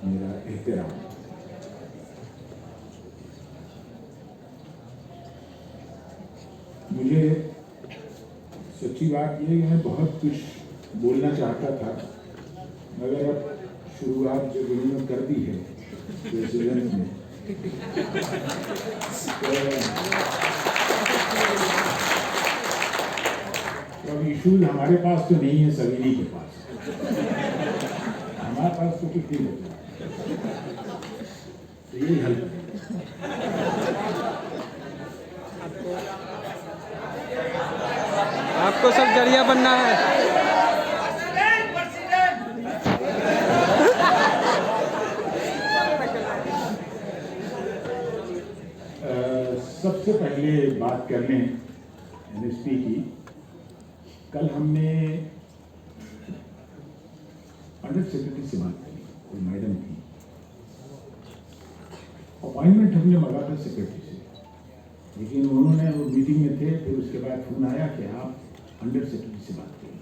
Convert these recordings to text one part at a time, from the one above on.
मेरा एहतराम। मुझे सच्ची बात ये है, मैं बहुत कुछ बोलना चाहता था, मगर अब शुरुआत जो उन्होंने कर दी है प्रेसिडेंट ने, तो अब इशूज हमारे पास तो नहीं है, सभी के पास। हमारे पास तो कुछ नहीं होता, तो यही हल है। आपको सब जरिया बनना है। सबसे पहले बात कर लें एनएसपी की। कल हमने अंडर सेक्रेटरी से बात की, कोई मैडम थी, अपॉइंटमेंट हमने मांगा था सेक्रेटरी से, लेकिन उन्होंने वो मीटिंग में थे। फिर उसके बाद फोन आया कि आप अंडर सेक्रेटरी से बात करिए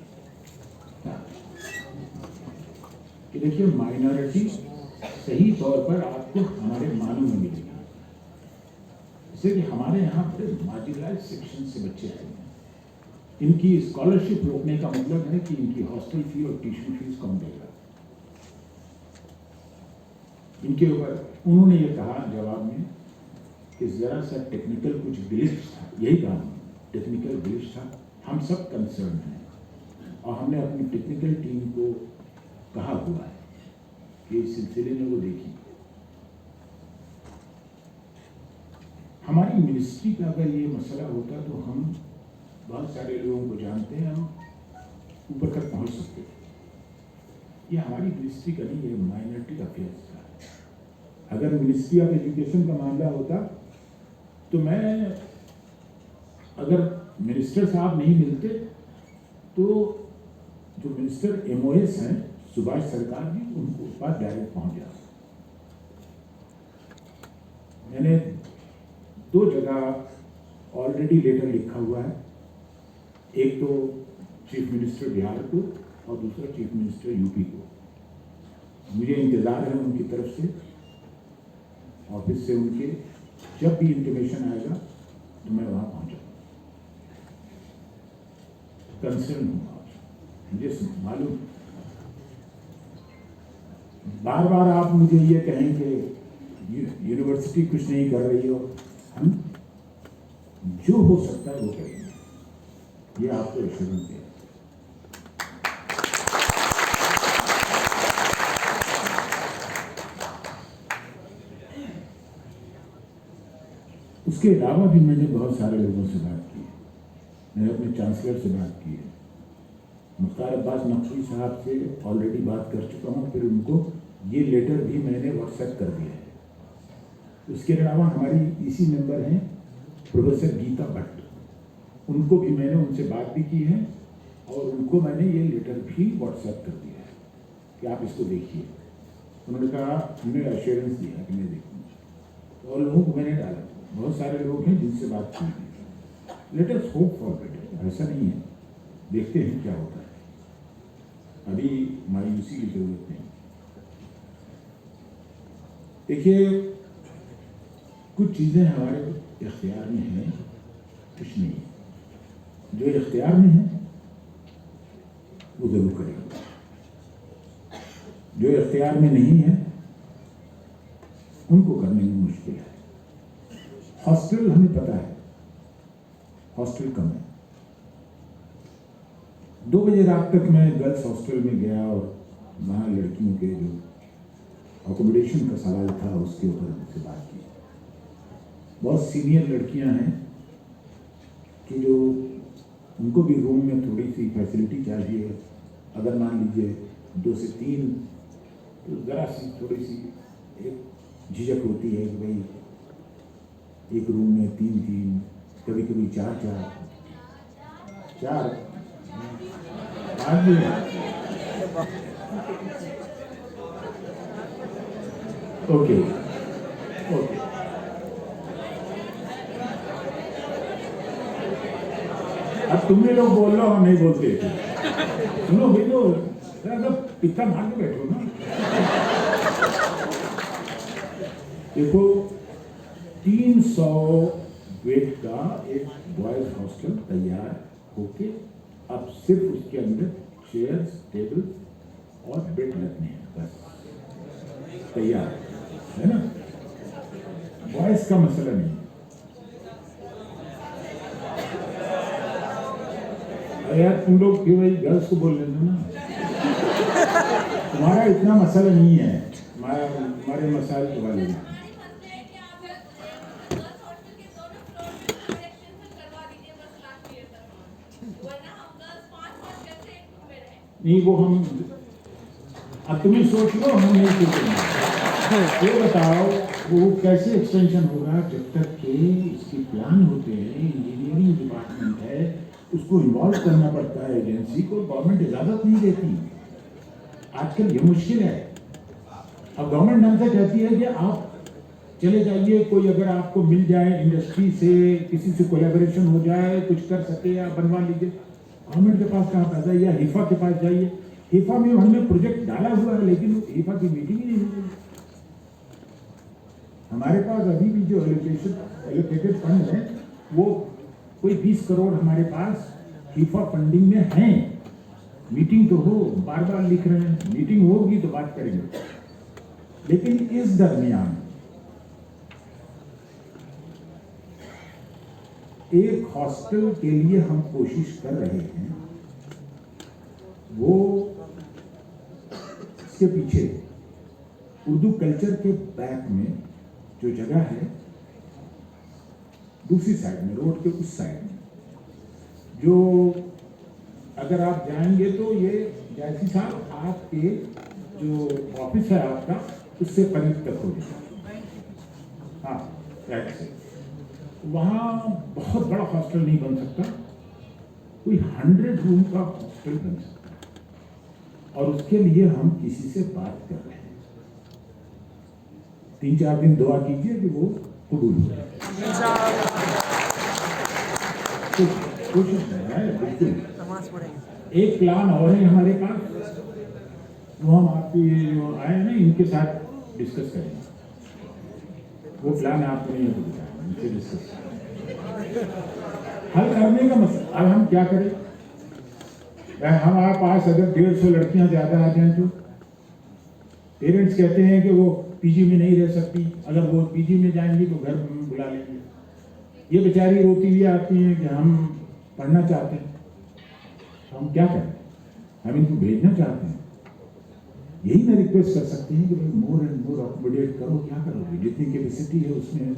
कि देखिए माइनॉरिटी सही तौर पर आपको हमारे मानों में मिलेगी, जैसे कि हमारे यहाँ पर मार्जिनलाइज्ड सेक्शन से बच्चे आए हैं। इनकी स्कॉलरशिप रोकने का मतलब है कि इनकी हॉस्टल फी और ट्यूशन फीस कम देगा। इनके ऊपर उन्होंने ये कहा जवाब में कि जरा सा टेक्निकल कुछ ग्लिच था, यही कहा टेक्निकल ग्लिच था, हम सब कंसर्न हैं और हमने अपनी टेक्निकल टीम को कहा हुआ है कि इस सिलसिले में वो देखी। हमारी मिनिस्ट्री का अगर ये मसला होता तो हम बहुत सारे लोगों को जानते हैं, हम ऊपर तक पहुंच सकते थे। ये हमारी मिनिस्ट्री का नहीं, ये माइनॉरिटी अफेयर्स था। अगर मिनिस्ट्री ऑफ एजुकेशन का मामला होता तो मैं, अगर मिनिस्टर साहब नहीं मिलते तो जो मिनिस्टर एमओएस हैं सुभाष सरकार जी, उनको पास डायरेक्ट पहुंच जाता। मैंने 2 जगह ऑलरेडी लेटर लिखा हुआ है, एक तो चीफ मिनिस्टर बिहार को और दूसरा चीफ मिनिस्टर यूपी को। मुझे इंतज़ार है उनकी तरफ से, ऑफिस से उनके, जब भी इंटीमेशन आएगा तो मैं वहाँ पहुँचाऊँ। कंसर्न हूँ आपसे, मुझे मालूम। बार बार आप मुझे ये कहें कि यूनिवर्सिटी कुछ नहीं कर रही हो, हम जो हो सकता है वो करेंगे, ये आपको एश्योरेंस दिया। उसके अलावा भी मैंने बहुत सारे लोगों से बात की है। मैंने अपने चांसलर से बात की है, मुख्तार अब्बास नकवी साहब से ऑलरेडी बात कर चुका हूँ, फिर उनको ये लेटर भी मैंने व्हाट्सएप कर दिया है। उसके अलावा हमारी इसी मेंबर हैं प्रोफेसर गीता भट्ट, उनको भी मैंने उनसे बात भी की है और उनको मैंने ये लेटर भी व्हाट्सएप कर दिया है कि आप इसको देखिए। उन्होंने कहा, हमने एश्योरेंस दिया कि मैं देखूँगा। और लोगों को मैंने डाला, बहुत सारे लोग हैं जिनसे बात की। Let us hope for better, ऐसा नहीं है, देखते हैं क्या होता है, अभी मायूसी की जरूरत नहीं। देखिए कुछ चीज़ें हमारे इख्तियार में हैं, कुछ नहीं है। जो इख्तियार में है वो जरूर करेंगे, जो इख्तियार में नहीं है उनको करने में मुश्किल है। हॉस्टल हमें पता है, हॉस्टल कम है। 2 बजे रात तक मैं गर्ल्स हॉस्टल में गया और वहाँ लड़कियों के जो अकोमोडेशन का सवाल था उसके ऊपर उनसे बात की। बहुत सीनियर लड़कियां हैं कि जो उनको भी रूम में थोड़ी सी फैसिलिटी चाहिए। अगर मान लीजिए 2 से 3, तो ज़रा सी थोड़ी सी एक झिझक होती है कि भाई एक रूम में 3-3, कभी कभी 4-4 आदमी। ओके ओके, अब तुमने लोग बोल लो, हम नहीं बोलते। सुनो भाई, तो पिता मार के बैठो ना। देखो 300 बेड का एक बॉयज हॉस्टल तैयार होके अब सिर्फ उसके अंदर चेयर्स, टेबल और बेड लगने हैं, बस तैयार है ना। बॉयज का मसला नहीं है। अरे यार तुम लोग क्यों भाई गर्ल्स को बोल लेते ना, तुम्हारा इतना मसला नहीं है, हमारे मसाइल के बारे में। नहीं वो हम अब तुम ही सोच लो, हम नहीं सोचेंगे। ये बताओ वो कैसे एक्सटेंशन होगा जब तक के इसके प्लान होते हैं, इंजीनियरिंग डिपार्टमेंट है, उसको इन्वॉल्व करना पड़ता है एजेंसी को, गवर्नमेंट इजाजत नहीं देती। आजकल ये मुश्किल है। अब गवर्नमेंट हमसे कहती है कि आप चले जाइए, कोई अगर आपको मिल जाए इंडस्ट्री से, किसी से कोलैबोरेशन हो जाए, कुछ कर सके या बनवा लीजिए। गवर्नमेंट के पास कहाँ पैसा है? या हिफा के पास जाइए, हिफा में हमने प्रोजेक्ट डाला हुआ है लेकिन हिफा की मीटिंग ही नहीं हुई। हमारे पास अभी भी जो एलोकेटेड फंड है वो कोई 20 करोड़ हमारे पास हिफा फंडिंग में है। मीटिंग तो हो, बार बार लिख रहे हैं, मीटिंग होगी तो बात करेंगे। लेकिन इस दरमियान एक हॉस्टल के लिए हम कोशिश कर रहे हैं, वो इसके पीछे उर्दू कल्चर के बैक में जो जगह है, दूसरी साइड में, रोड के उस साइड में, जो अगर आप जाएंगे तो ये जैसी साहब आपके जो ऑफिस है आपका उससे करीब तक हो जाएगा। हाँ राइट से वहाँ बहुत बड़ा हॉस्टल नहीं बन सकता, कोई 100 रूम का हॉस्टल बन सकता है, और उसके लिए हम किसी से बात कर रहे हैं। 3-4 दिन दुआ कीजिए कि वो कबूल हो जाए। कोशिश है बिल्कुल। एक प्लान और है हमारे पास, वो हम आपके जो आए हैं ना इनके साथ डिस्कस करेंगे। वो प्लान आपको नहीं बताया, हल करने का मसला। अब हम क्या करें? हमारे पास अगर 150 लड़कियां ज्यादा आ जाएं तो पेरेंट्स कहते हैं कि वो पीजी में नहीं रह सकती, अगर वो पीजी में जाएंगी तो घर बुला लेंगे। ये बेचारी रोती हुई आती हैं कि हम पढ़ना चाहते हैं, तो हम क्या करें? हम इनको भेजना चाहते हैं। यही मैं रिक्वेस्ट कर सकते हैं कि भाई मोर एंड मोर अकोमोडेट करो। क्या करोगे? जितनी कैपेसिटी है उसमें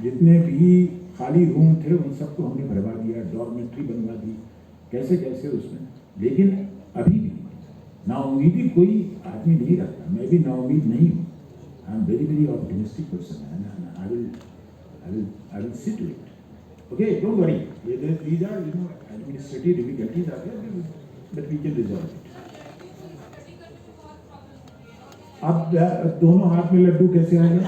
जितने भी खाली रूम थे उन सबको हमने भरवा दिया, डॉर्मेट्री बनवा दी, कैसे कैसे उसमें। लेकिन अभी भी नाउम्मीदी कोई आदमी नहीं रखता, मैं भी नाउम्मीद नहीं हूँ। I am very very optimistic person and I will see to it. Okay, don't worry, these are administrative difficulties are there, but we can resolve it. अब दोनों हाथ में लड्डू कैसे आएगा?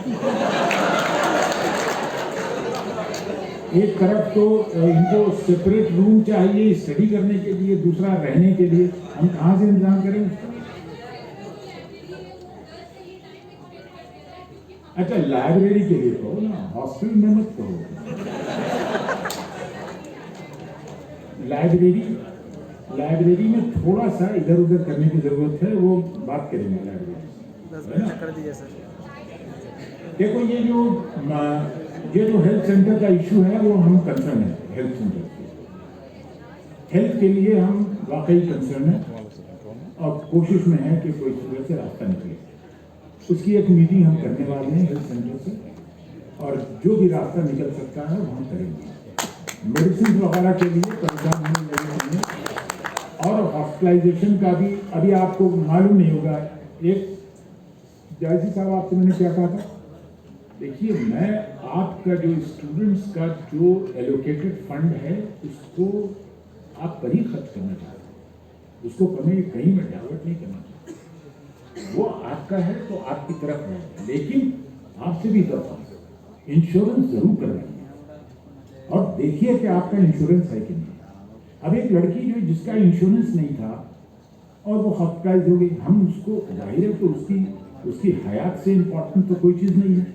एक तरफ तो इनको सेपरेट रूम चाहिए स्टडी करने के लिए, दूसरा रहने के लिए, हम कहाँ से इंतजाम करें उसका? अच्छा लाइब्रेरी के लिए कहो ना, हॉस्टल में मत कहो। लाइब्रेरी में थोड़ा सा इधर उधर करने की जरूरत है, वो बात करेंगे लाइब्रेरी। कर दीजिए सर। देखो ये जो हेल्थ सेंटर का इशू है वो हम कंसर्न है। हेल्थ सेंटर हेल्थ के लिए हम वाकई कंसर्न है और कोशिश में है कि कोई सूरत से रास्ता निकले। उसकी एक मीटिंग हम करने वाले हैं हेल्थ सेंटर से, और जो भी रास्ता निकल सकता है वो हम करेंगे। मेडिसिन वगैरह के लिए परेशान होने लगे हैं, और हॉस्पिटलाइजेशन का भी अभी आपको मालूम नहीं होगा। एक जायसी साहब आपसे मैंने क्या कहा था, देखिए मैं आपका जो स्टूडेंट्स का जो एलोकेटेड फंड है उसको आप पर ही खर्च करना चाहते हैं, उसको कहीं में डाइवर्ट नहीं करना चाहते। वो आपका है तो आपकी तरफ है, लेकिन आपसे भी तरफ इंश्योरेंस जरूर करवाइए और देखिए कि आपका इंश्योरेंस है कि नहीं। अब एक लड़की जो जिसका इंश्योरेंस नहीं था और वो हॉस्पिटलाइज हो गई, हम उसको जाहिर है तो उसकी हयात से इम्पोर्टेंट तो कोई चीज़ नहीं है,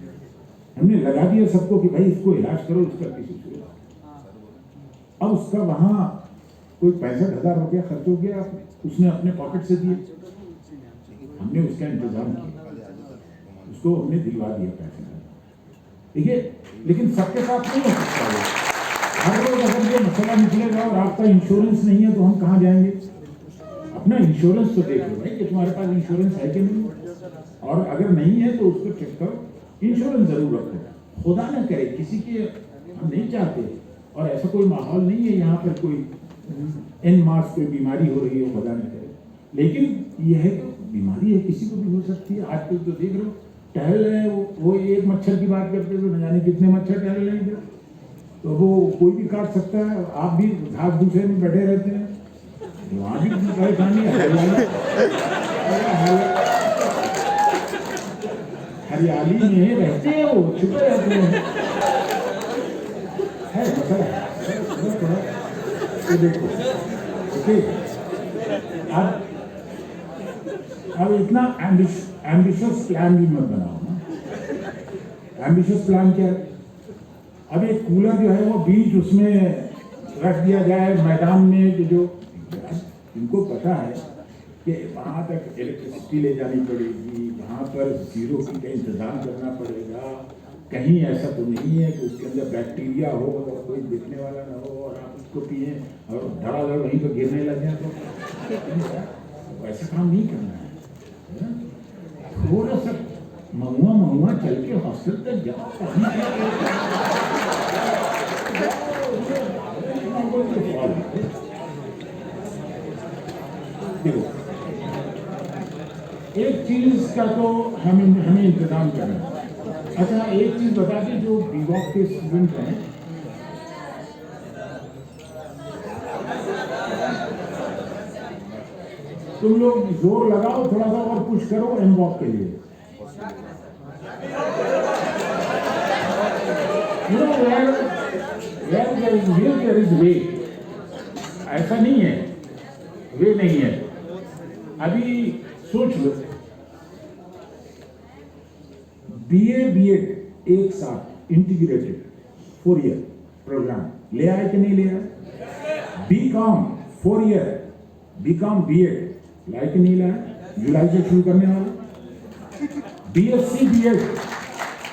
हमने लगा दिया सबको कि भाई इसको इलाज करो, इसका किसी से। अब उसका वहाँ कोई 65,000 रुपया खर्च हो गया, उसने अपने पॉकेट से दिए, हमने उसका इंतजाम किया, उसको हमने दिलवा दिया पैसे। देखिए, लेकिन सबके साथ नहीं हो सकता है। हर रोज अगर ये मसला निकलेगा और आपका इंश्योरेंस नहीं है तो हम कहाँ जाएंगे? अपना इंश्योरेंस तो देख लो भाई कि तुम्हारे पास इंश्योरेंस है कि नहीं, और अगर नहीं है तो उसको चेक करो, इंश्योरेंस जरूर रखो। खुदा न करे किसी के, हम नहीं चाहते, और ऐसा कोई माहौल नहीं है यहाँ पर कोई एन मास कोई बीमारी हो रही हो, खुदा न करे, लेकिन यह है कि बीमारी है, किसी को भी हो सकती है। आजकल तो देख रहे हो, टहल रहे हैं वो एक मच्छर की बात करते तो न जाने कितने मच्छर टहल रहे हैं, तो वो कोई भी काट सकता है। आप भी घास भूसे में बैठे रहते हैं, वहाँ भी परेशानी हरियाली में रहते हैं, वो छुपे रहते हैं, है मसला तो देखो। अब इतना एम्बिशियस प्लान भी मत बनाओ ना। एम्बिशियस प्लान क्या है? अब एक कूलर जो है वो बीच उसमें रख दिया जाए मैदान में, कि जो इनको पता है कि वहाँ तक इलेक्ट्रिसिटी ले जानी पड़ेगी, वहाँ पर जीरो की का इंतजाम करना पड़ेगा, कहीं ऐसा तो नहीं है कि उसके अंदर बैक्टीरिया हो और कोई देखने वाला ना हो और आप उसको पिए और धड़ाधड़ वहीं पर गिरने लग जाए, तो ऐसा काम नहीं करना है। थोड़ा सा महुआ चल के हॉस्टल तक जाओ, देखो एक चीज का तो हमें इंतजाम करना है। अच्छा, एक चीज बता दें, जो बीवॉक के स्टूडेंट हैं, तुम लोग जोर लगाओ, थोड़ा सा और पुश करो एमवॉक के लिए। there is way, ऐसा नहीं है, वे नहीं है। अभी सोच लो, BA BEd एक साथ इंटीग्रेटेड 4 ईयर प्रोग्राम ले आए कि नहीं ले आए? BCom 4 ईयर BCom BEd लाए कि नहीं लाए? जुलाई से शुरू करने वाला। BSc BEd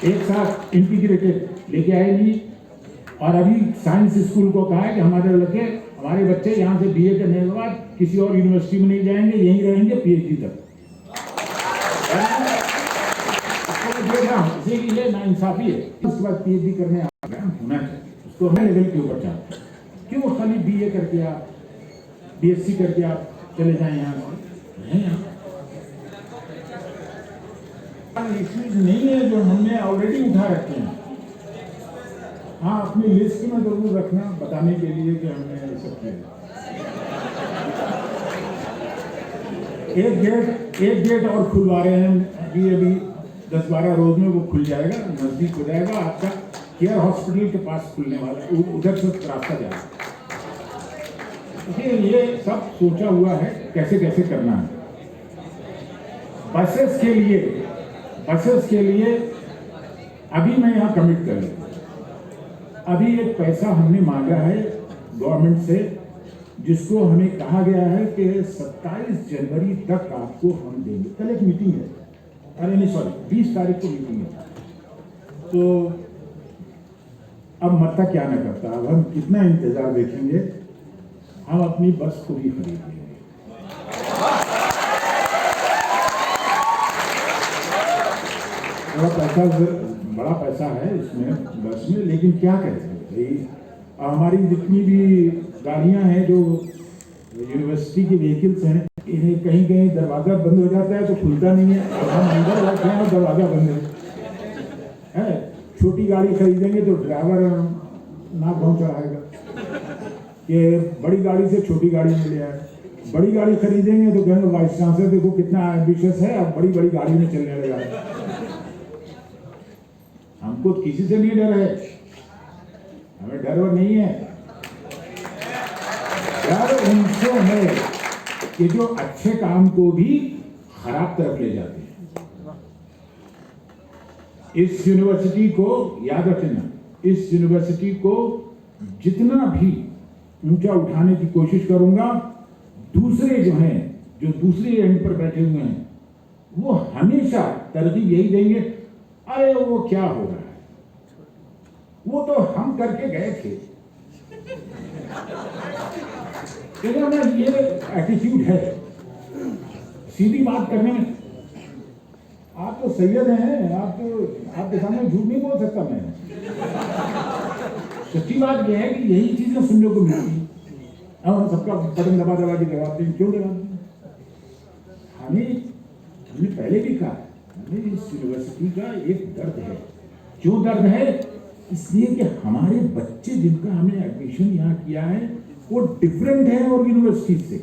एक साथ इंटीग्रेटेड लेके आए नहीं, और अभी साइंस स्कूल को कहा है कि हमारे बच्चे यहाँ से BA करने के बाद किसी और यूनिवर्सिटी में नहीं जाएंगे, यहीं रहेंगे PhD तक। देख रहा हूँ इसी के लिए नाइंसाफी है। उसके बाद PhD करने होना चाहिए, उसको हमें लेवल के ऊपर चाहते हैं। क्यों खाली BA करके आप BSc करके आप चले जाएं यहाँ से? इश्यूज नहीं है जो हमने ऑलरेडी उठा रखे हैं। हाँ, अपनी लिस्ट में जरूर रखना, बताने के लिए कि हमने ये सब किया। एक गेट और खुलवा रहे हैं अभी 10-12 रोज में वो खुल जाएगा, नजदीक हो जाएगा, आपका केयर हॉस्पिटल के पास खुलने वाला, उधर से रास्ता जाएगा। फिर ये सब सोचा हुआ है कैसे कैसे करना है। बसेस के लिए अभी मैं यहाँ कमिट कर लूँ। अभी एक पैसा हमने मांगा है गवर्नमेंट से, जिसको हमें कहा गया है कि 27 जनवरी तक आपको हम देंगे। कल एक मीटिंग है, अरे नहीं सॉरी 20 तारीख को मीटिंग है। तो अब मत्ता क्या न करता, अब हम कितना इंतजार देखेंगे, हम अपनी बस खुद ही खरीद लेंगे। बड़ा पैसा है इसमें बस में, लेकिन क्या करें, हमारी जितनी भी गाड़ियां हैं जो यूनिवर्सिटी की व्हीकल्स हैं, इन्हें कहीं कहीं दरवाजा बंद हो जाता है तो खुलता नहीं है, और हम अंदर बैठे हैं और दरवाजा बंद है। छोटी गाड़ी खरीदेंगे तो ड्राइवर नाक भौं चढ़ाएगा कि बड़ी गाड़ी से छोटी गाड़ी में ले आए। बड़ी गाड़ी खरीदेंगे तो कहेंगे वाइस चांसलर देखो कितना एम्बिशियस है, अब बड़ी बड़ी गाड़ी में चलने लगा। हमको किसी से नहीं डर है, हमें डर नहीं है। डर उनसे है कि जो अच्छे काम को भी खराब तरफ ले जाते हैं। इस यूनिवर्सिटी को याद रखना, इस यूनिवर्सिटी को जितना भी ऊंचा उठाने की कोशिश करूंगा, दूसरे जो हैं, जो दूसरे एंड पर बैठे हुए हैं, वो हमेशा तरजीह यही देंगे, अरे वो क्या हो रहा है, वो तो हम करके गए थे। ये एटीट्यूड है सीधी बात करने में। आप तो सैयद हैं, आपके सामने झूठ नहीं बोल सकता मैं। सच्ची बात यह है कि यही चीजें सुनने को मिलती हैं। अब हम सबका बटन दबा दबा के जवाब दें, क्यों जवाब दें? हमने पहले भी कहा, हमें इस यूनिवर्सिटी का एक दर्द है। क्यों दर्द है? इसलिए कि हमारे बच्चे जिनका हमने एडमिशन यहाँ किया है वो डिफरेंट है और यूनिवर्सिटी से,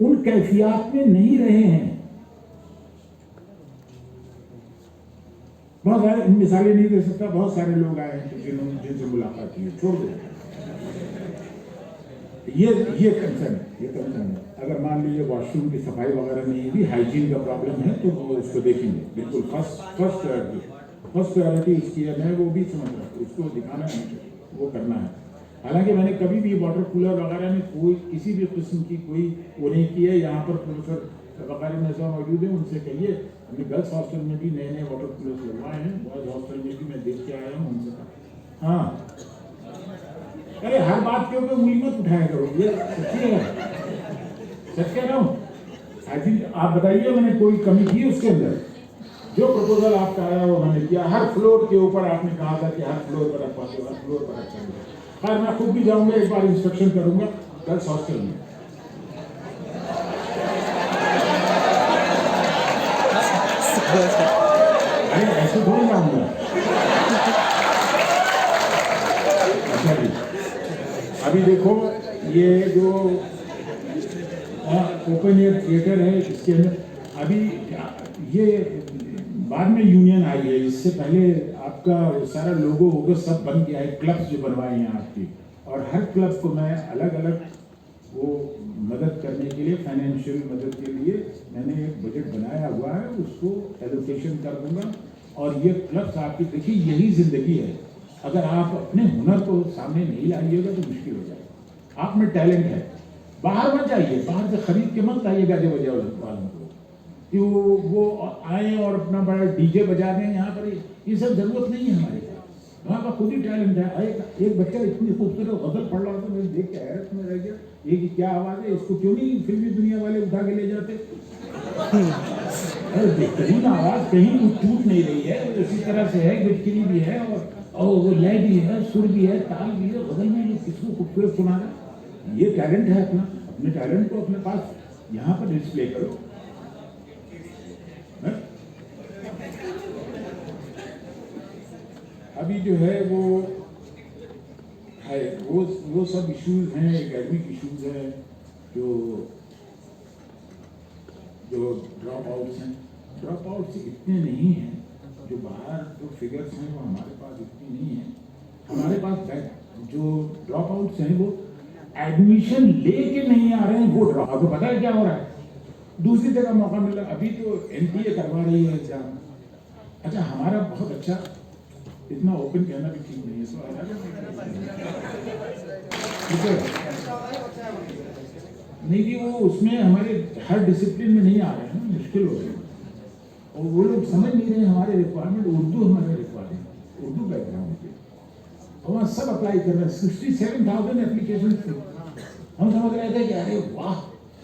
उन कैफियत में नहीं रहे हैं। बहुत सारे मिसालें नहीं दे सकता, बहुत सारे लोग आए हैं जिन्होंने जिनसे मुलाकात की, छोड़ दो। ये कंसर्न है। अगर मान लीजिए वॉशरूम की सफाई वगैरह नहीं भी, हाइजीन का प्रॉब्लम है, तो वो उसको देखेंगे। बिल्कुल फर्स्ट प्रायोरिटी इसकी है, मैं वो भी समझ रहा हूँ, उसको दिखाना है, वो करना है। हालांकि मैंने कभी भी वाटर कूलर वगैरह में कोई किसी भी किस्म की कोई वो नहीं की है। यहाँ पर प्रोफेसर वगैरह में सब मौजूद है, उनसे कहिए। हमने गर्ल्स हॉस्टल में भी नए वाटर कूलर लगवाए हैं, बॉयज हॉस्टल में भी मैं देख के आया हूँ, उनसे कहा। हाँ, अरे हर बात के ऊपर उंगली मत उठाया करो, ये सच्ची है, सच कह रहा हूँ। आई थिंक आप बताइए मैंने कोई कमी की उसके अंदर? जो प्रपोजल आपका आया वो मैंने किया। हर फ्लोर के ऊपर आपने कहा था कि हर फ्लोर पर रखवा दो, हर फ्लोर पर रखवा दो। खैर मैं खुद भी जाऊंगा, एक बार इंस्ट्रक्शन करूंगा गर्ल्स हॉस्टल में। अरे ऐसे थोड़ी जाऊंगा। अच्छा जी, अभी देखो ये जो ओपन एयर थिएटर है, इसके अंदर अभी ये बाद में यूनियन आई है। इससे पहले आपका सारा लोगो सब बन गया है। क्लब्स जो बनवाए हैं आपकी, और हर क्लब को मैं अलग अलग वो मदद करने के लिए, फाइनेंशियल मदद के लिए मैंने एक बजट बनाया हुआ है, उसको एलोकेशन कर दूंगा। और ये क्लब्स आपकी, देखिए यही जिंदगी है। अगर आप अपने हुनर को सामने नहीं लाइएगा तो मुश्किल हो जाएगा। आप में टैलेंट है, बाहर मत जाइए, बाहर से खरीद के मत लाइएगा जो बजाओ वालों को कि वो आए और अपना बड़ा डीजे बजा दें यहाँ पर। ये सब जरूरत नहीं है हमारे पास, वहाँ का खुद ही टैलेंट है। एक बच्चा इतनी खूबसूरत गजल पढ़ रहा था, मैं देख के हैरत में रह गया, ये की क्या आवाज़ है, इसको क्यों नहीं फिल्मी दुनिया वाले उठा के ले जाते? बेहतरीन आवाज़, कहीं कुछ टूट नहीं रही है, उसी तरह से है, गिटकिनी भी है और वो लय भी है, सुर भी है, ताल भी है, गजल में जो किसको खूबसूरत सुना रहा है। ये टैलेंट है अपना, अपने टैलेंट को अपने पास यहाँ पर डिस्प्ले करो। अभी जो है वो सब इश्यूज हैं, एकेडमिक इश्यूज हैं, जो ड्रॉप आउट्स इतने नहीं हैं, जो बाहर जो फिगर्स हैं वो हमारे पास इतनी नहीं है। हमारे पास जो ड्रॉप आउट्स हैं वो एडमिशन लेके नहीं आ रहे हैं, वो ड्रॉप। आपको पता है क्या हो रहा है? दूसरी जगह मौका मिला, अभी तो NTA करवा रही है एग्जाम। अच्छा, हमारा बहुत अच्छा, इतना ओपन कहना भी ठीक नहीं है, नहीं कि वो उसमें हमारे हर डिसिप्लिन में नहीं आ रहे हैं, मुश्किल हो रही है। और वो लोग समझ नहीं रहे हमारे रिक्वायरमेंट। उर्दू हमारे रिक्वायरमेंट, उर्दू बैकग्राउंड के, और वहाँ सब अप्लाई कर रहे हैं। 67,000 एप्लीकेशन थे। हम समझ रहे थे कि अरे वाह,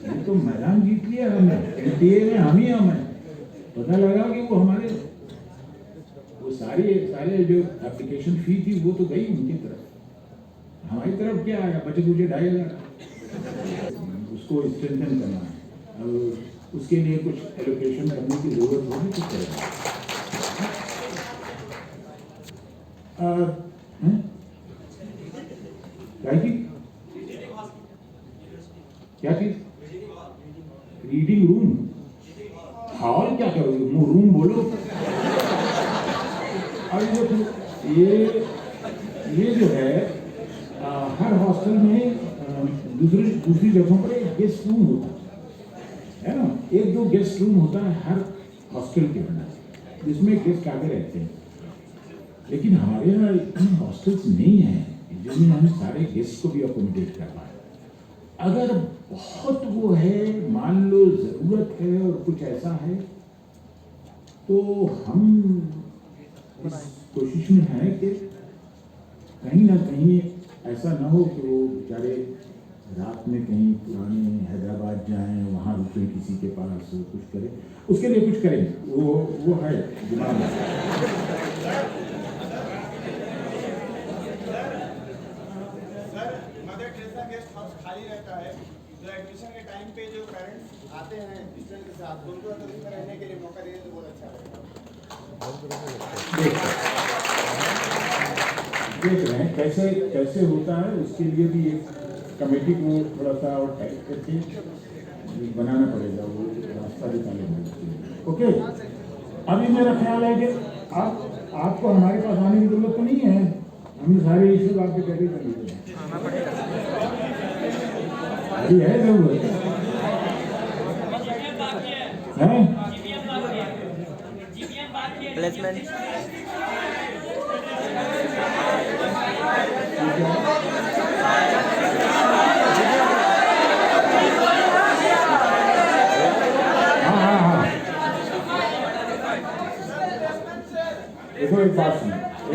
ये तो मैदान जीत लिया हमने, NTA में हम ही हैं। पता लगा कि वो हमारे वो सारे जो एप्लीकेशन फी थी वो तो गई उनकी तरफ। हमारी तरफ क्या आया? बचे कुछ 2,500। उसको स्ट्रेंथन करना है, और उसके लिए कुछ एलोकेशन करने की जरूरत होगी, कुछ करेगा। क्या चीज? रीडिंग रूम, हॉल क्या करोगे? रूम बोलो। और ये जो है हर हॉस्टल में दूसरी जगहों पर एक गेस्ट रूम होता है ना, एक दो गेस्ट रूम होता है हर हॉस्टल के अंदर। जिसमें गेस्ट आके रहते हैं, लेकिन हमारे यहाँ इतने हॉस्टल्स नहीं हैं जिनमें हम सारे गेस्ट को भी अकोमोडेट कर पाए। अगर बहुत वो है, मान लो ज़रूरत है और कुछ ऐसा है, तो हम इस कोशिश में हैं कि कहीं ना कहीं ऐसा ना हो कि वो बेचारे रात में कहीं पुराने हैदराबाद जाएं, वहाँ रुकें किसी के पास, कुछ करें, उसके लिए कुछ करेंगे, वो है दिमाग में। मदर टेरेसा गेस्ट हाउस खाली रहता है, तो एडमिशन के टाइम पे जो पेरेंट्स आते हैं स्टूडेंट के साथ, उनको अगर इसमें रहने के लिए मौका दें तो बहुत अच्छा रहेगा। देख रहे हैं कैसे कैसे होता है, उसके लिए भी एक कमेटी को थोड़ा सा और टाइट करके बनाना पड़ेगा, वो रास्ता निकालेंगे। ओके, अभी मेरा ख्याल है कि आपको हमारे पास आने की जरूरत तो नहीं है, हमने सारे इश्यूज आपके पहले कर लिए हैं। अभी है जरूरत है प्लेसमेंट देखो, एक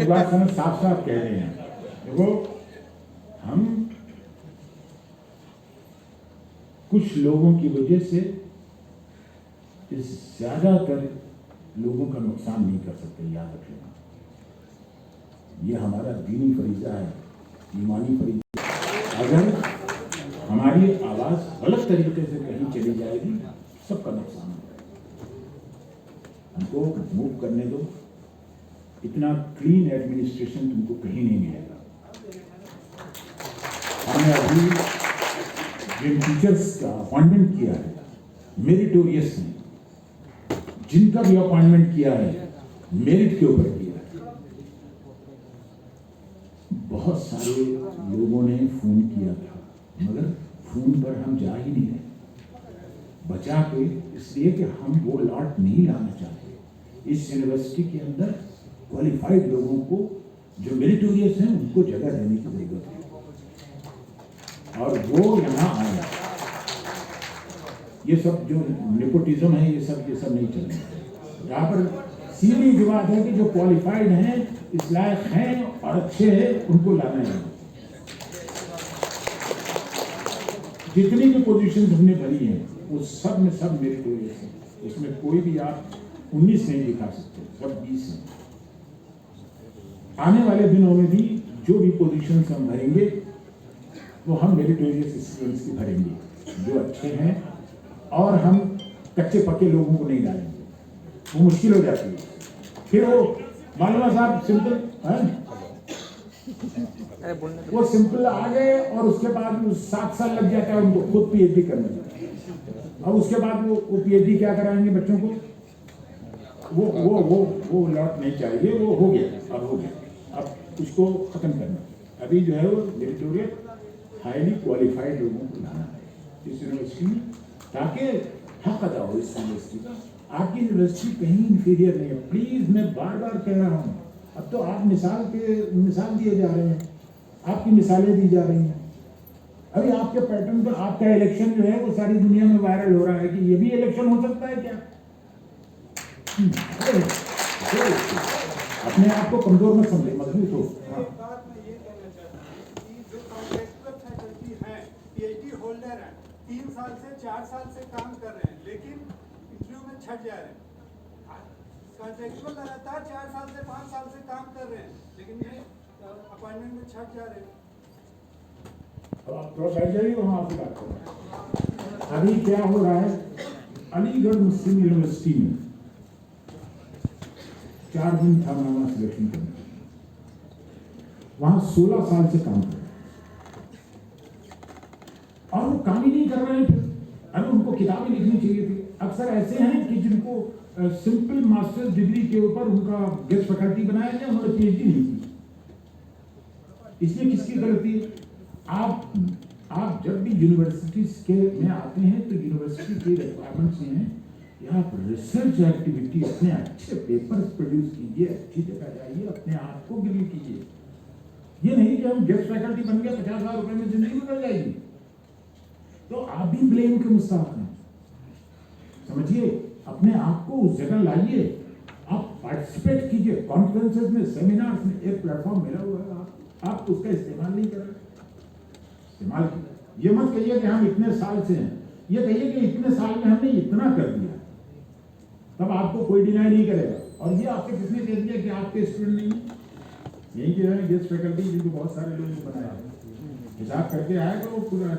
बात सुनो, साफ साफ कह रहे हैं। देखो, हम कुछ लोगों की वजह से ज्यादातर लोगों का नुकसान नहीं कर सकते, याद रखना। ये हमारा दीनी फरीजा है, ईमानी फरीजा। अगर हमारी आवाज गलत तरीके से कहीं चली जाएगी, सबका नुकसान होगा। हमको मूव करने दो, इतना क्लीन एडमिनिस्ट्रेशन तुमको कहीं नहीं मिलेगा। हमने अभी जिन टीचर्स का अपॉइंटमेंट किया है, मेरिटोरियस ने, जिनका भी अपॉइंटमेंट किया है मेरिट के ऊपर किया है। बहुत सारे लोगों ने फोन किया था, मगर फोन पर हम जा ही नहीं रहे, बचा के, इसलिए कि हम वो लॉट नहीं लाना चाहते। इस यूनिवर्सिटी के अंदर क्वालिफाइड लोगों को, जो मेरिटोरियस हैं, उनको जगह देने की जरूरत है, और वो यहाँ आए। ये सब जो नेपोटिज्म है, ये सब नहीं चलेगा। यहाँ पर सीधी जो बात है कि जो क्वालिफाइड हैं, इस लायक हैं और अच्छे हैं, उनको लाना है। जितनी भी पोजीशन हमने भरी हैं, वो सब में सब मेरिटोरियस हैं, उसमें कोई भी आप 19 नहीं दिखा सकते, सब 20 हैं। आने वाले दिनों में भी जो भी पोजीशन हम भरेंगे, वो हम मेरिटोरियस स्टूडेंट्स की भरेंगे, जो अच्छे हैं, और हम कच्चे पक्के लोगों को नहीं डालेंगे, वो मुश्किल हो जाती है। फिर वो मालूम साहब सिंपल है, वो सिंपल आ गए और उसके बाद 7 साल लग जाता है उनको खुद पीएचडी करने में, और उसके बाद वो पीएचडी क्या कराएंगे बच्चों को? वो लॉट नहीं चाहिए, वो हो गया, अब हो गया, अब उसको खत्म करना। अभी जो है वो मेरिटोरियस हाईली क्वालिफाइड लोगों को लाना है इस यूनिवर्सिटी में, ताकि हक अदा हो इस यूनिवर्सिटी का। आपकी यूनिवर्सिटी कहीं इंफीरियर नहीं है, प्लीज, मैं बार बार कह रहा हूँ। अब तो आप मिसाल दिए जा रहे हैं, आपकी मिसालें दी जा रही हैं। अभी आपके पैटर्न पर आपका इलेक्शन जो है वो सारी दुनिया में वायरल हो रहा है कि ये भी इलेक्शन हो सकता है क्या? अपने आप को कमजोर मत समझे, मजबूत हो। पीएचडी होल्डर हैं, 3 साल से 4 साल से काम कर रहे हैं, लेकिन इंटरव्यू में छट जा रहे हैं। कॉन्ट्रैक्चुअल लगातार 4 साल से 5 साल से काम कर रहे हैं, लेकिन ये अपॉइंटमेंट में छट जा रहे हैं। अब आप थोड़ा बैठ जाइए, वहाँ आपकी बात करें। अभी क्या हो रहा है, अलीगढ़ मुस्लिम यूनिवर्सिटी में 4 दिन था हमारा सिलेक्शन करने, वहाँ 16 साल से काम कर रहे हैं, और वो काम ही नहीं कर रहे हैं। अरे उनको किताबें लिखनी चाहिए थी। अक्सर ऐसे हैं कि जिनको सिंपल मास्टर्स डिग्री के ऊपर उनका गेस्ट फैकल्टी बनाया गया, उन्होंने पीएचडी नहीं की। इसमें किसकी गलती है? आप जब भी यूनिवर्सिटीज के में आते हैं तो यूनिवर्सिटी के रिक्वायरमेंट्स ये हैं कि आप रिसर्च एक्टिविटी, अपने अच्छे पेपर्स प्रोड्यूस कीजिए, अच्छी जगह जाइए, अपने आप को ग्रिल कीजिए। ये नहीं कि हम गेस्ट फैकल्टी बन गए 50,000 रुपए में जिंदगी बदल जाएगी, तो आप भी ब्लेम के मुस्ताहक हैं। समझिए, अपने आप को उस जगह लाइए, आप पार्टिसिपेट कीजिए कॉन्फ्रेंसेस में, सेमिनार्स में। एक प्लेटफॉर्म मिला हुआ है, आप उसका इस्तेमाल नहीं कर रहे। इस्तेमाल कीजिए। ये मत कहिए कि हम इतने साल से हैं, ये कहिए कि इतने साल में हमने इतना कर दिया, तब आपको कोई डिनाई नहीं करेगा। और ये आपसे किसने कह दिया कि आपके स्टूडेंट नहीं है? यही जो है गेस्ट फैकल्टी, जिनको बहुत सारे लोगों को बनाया, हिसाब करके आएगा वो पूरा